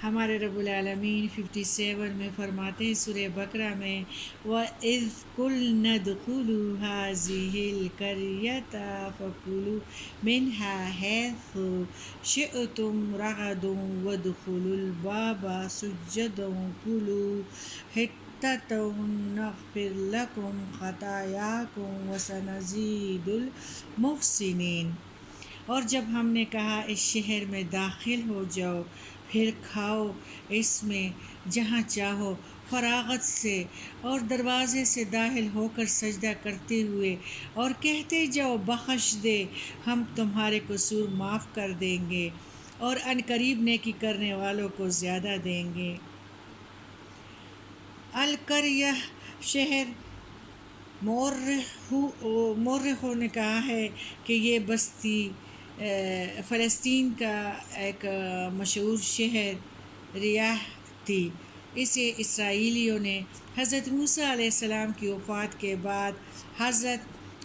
ہمارے رب العالمین 57 میں فرماتے ہیں سورہ بقرہ میں، وَإِذْ قُلْنَا ادْخُلُوا هَٰذِهِ الْقَرْيَةَ فَكُلُوا مِنْهَا حَيْثُ شِئْتُمْ رَغَدًا وَادْخُلُوا الْبَابَ سُجَّدًا وَقُولُوا حِطَّةٌ نَغْفِرْ لَكُمْ خَطَايَاكُمْ وَسَنَزِيدُ الْمُحْسِنِينَ۔ اور جب ہم نے کہا اس شہر میں داخل ہو جاؤ، پھر کھاؤ اس میں جہاں چاہو فراغت سے، اور دروازے سے داخل ہو کر سجدہ کرتے ہوئے، اور کہتے جاؤ بخش دے، ہم تمہارے قصور معاف کر دیں گے اور عن قریب نیکی کرنے والوں کو زیادہ دیں گے۔ القریہ شہر، مورخوں نے کہا ہے کہ یہ بستی فلسطین کا ایک مشہور شہر ریاح تھی۔ اسے اسرائیلیوں نے حضرت موسیٰ علیہ السلام کی وفات کے بعد حضرت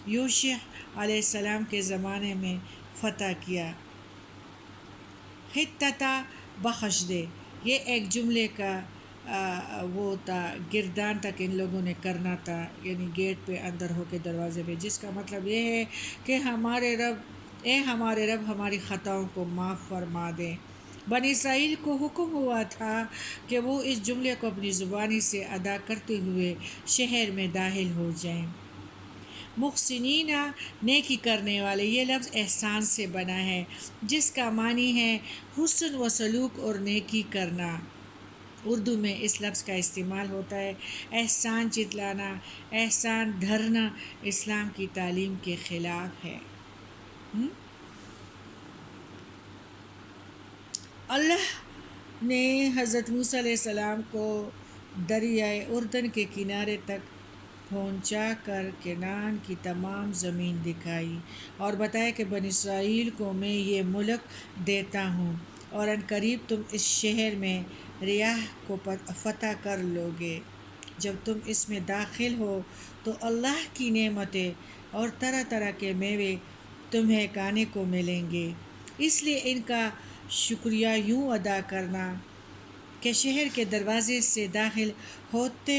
یوشع علیہ السلام کے زمانے میں فتح کیا۔ حِطَّةَ بخش دے، یہ ایک جملے کا وہ تھا، گردان تک ان لوگوں نے کرنا تھا، یعنی گیٹ پہ اندر ہو کے دروازے پہ، جس کا مطلب یہ ہے کہ ہمارے رب ہماری خطاؤں کو معاف فرما دیں۔ بنی اسرائیل کو حکم ہوا تھا کہ وہ اس جملے کو اپنی زبانی سے ادا کرتے ہوئے شہر میں داخل ہو جائیں۔ محسنین، نیکی کرنے والے، یہ لفظ احسان سے بنا ہے، جس کا معنی ہے حسن و سلوک اور نیکی کرنا۔ اردو میں اس لفظ کا استعمال ہوتا ہے احسان جتلانا، احسان ڈھرنا اسلام کی تعلیم کے خلاف ہے۔ اللہ نے حضرت موسیٰ علیہ السلام کو دریائے اردن کے کنارے تک پہنچا کر کنعان کی تمام زمین دکھائی اور بتایا کہ بنی اسرائیل کو میں یہ ملک دیتا ہوں، اور عن قریب تم اس شہر میں ریاح کو فتح کر لو گے۔ جب تم اس میں داخل ہو تو اللہ کی نعمتیں اور طرح طرح کے میوے تمہیں کھانے کو ملیں گے، اس لیے ان کا شکریہ یوں ادا کرنا کہ شہر کے دروازے سے داخل ہوتے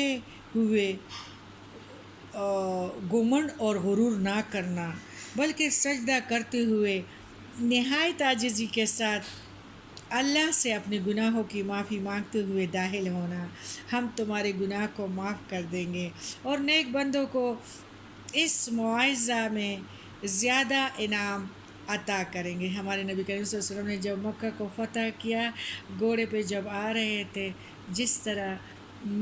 ہوئے گھمنڈ اور غرور نہ کرنا، بلکہ سجدہ کرتے ہوئے نہایت عاجزی کے ساتھ اللہ سے اپنے گناہوں کی معافی مانگتے ہوئے داخل ہونا۔ ہم تمہارے گناہ کو معاف کر دیں گے اور نیک بندوں کو اس معاوضہ میں زیادہ انعام عطا کریں گے۔ ہمارے نبی کریم صلی اللہ علیہ وسلم نے جب مکہ کو فتح کیا، گھوڑے پہ جب آ رہے تھے، جس طرح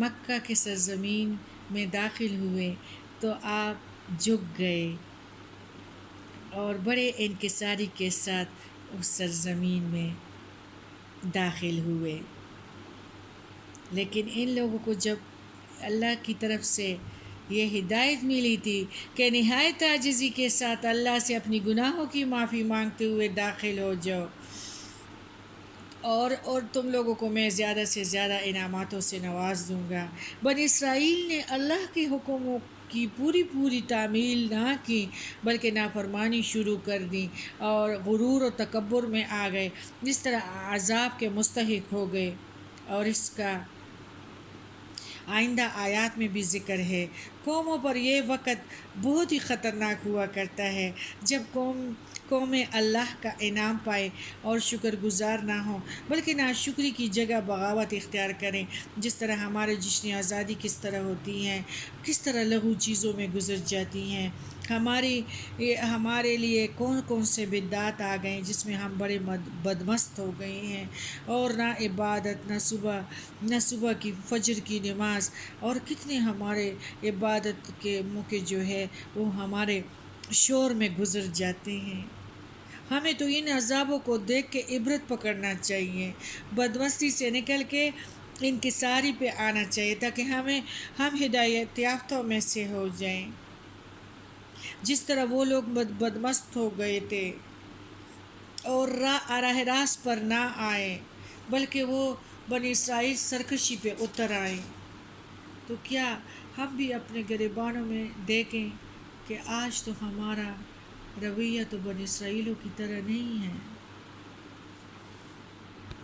مکہ کے سرزمین میں داخل ہوئے تو آپ جھک گئے اور بڑے انکساری کے ساتھ اس سرزمین میں داخل ہوئے۔ لیکن ان لوگوں کو جب اللہ کی طرف سے یہ ہدایت ملی تھی کہ نہایت عاجزی کے ساتھ اللہ سے اپنی گناہوں کی معافی مانگتے ہوئے داخل ہو جاؤ، اور تم لوگوں کو میں زیادہ سے زیادہ انعاماتوں سے نواز دوں گا۔ بنی اسرائیل نے اللہ کے حکموں کی پوری تعمیل نہ کی، بلکہ نافرمانی شروع کر دی اور غرور و تکبر میں آ گئے، جس طرح عذاب کے مستحق ہو گئے، اور اس کا آئندہ آیات میں بھی ذکر ہے۔ قوموں پر یہ وقت بہت ہی خطرناک ہوا کرتا ہے جب قومیں اللہ کا انعام پائے اور شکر گزار نہ ہوں، بلکہ ناشکری کی جگہ بغاوت اختیار کریں، جس طرح ہمارے جشن آزادی کس طرح ہوتی ہیں، کس طرح لغو چیزوں میں گزر جاتی ہیں، ہمارے لیے کون سے بدعات آ گئے جس میں ہم بڑے بدمست ہو گئے ہیں، اور نہ عبادت، نہ صبح کی فجر کی نماز، اور کتنے ہمارے عبادت کے موقع جو ہے وہ ہمارے شور میں گزر جاتے ہیں۔ ہمیں تو ان عذابوں کو دیکھ کے عبرت پکڑنا چاہیے، بدمستی سے نکل کے انکساری پہ آنا چاہیے، تاکہ ہم ہدایت یافتوں میں سے ہو جائیں، جس طرح وہ لوگ بدمست ہو گئے تھے اور راہ راست پر نہ آئے، بلکہ وہ بنی اسرائیل سرکشی پہ اتر آئے۔ تو کیا ہم بھی اپنے گریبانوں میں دیکھیں کہ آج تو ہمارا رویہ تو بنی اسرائیلوں کی طرح نہیں ہے۔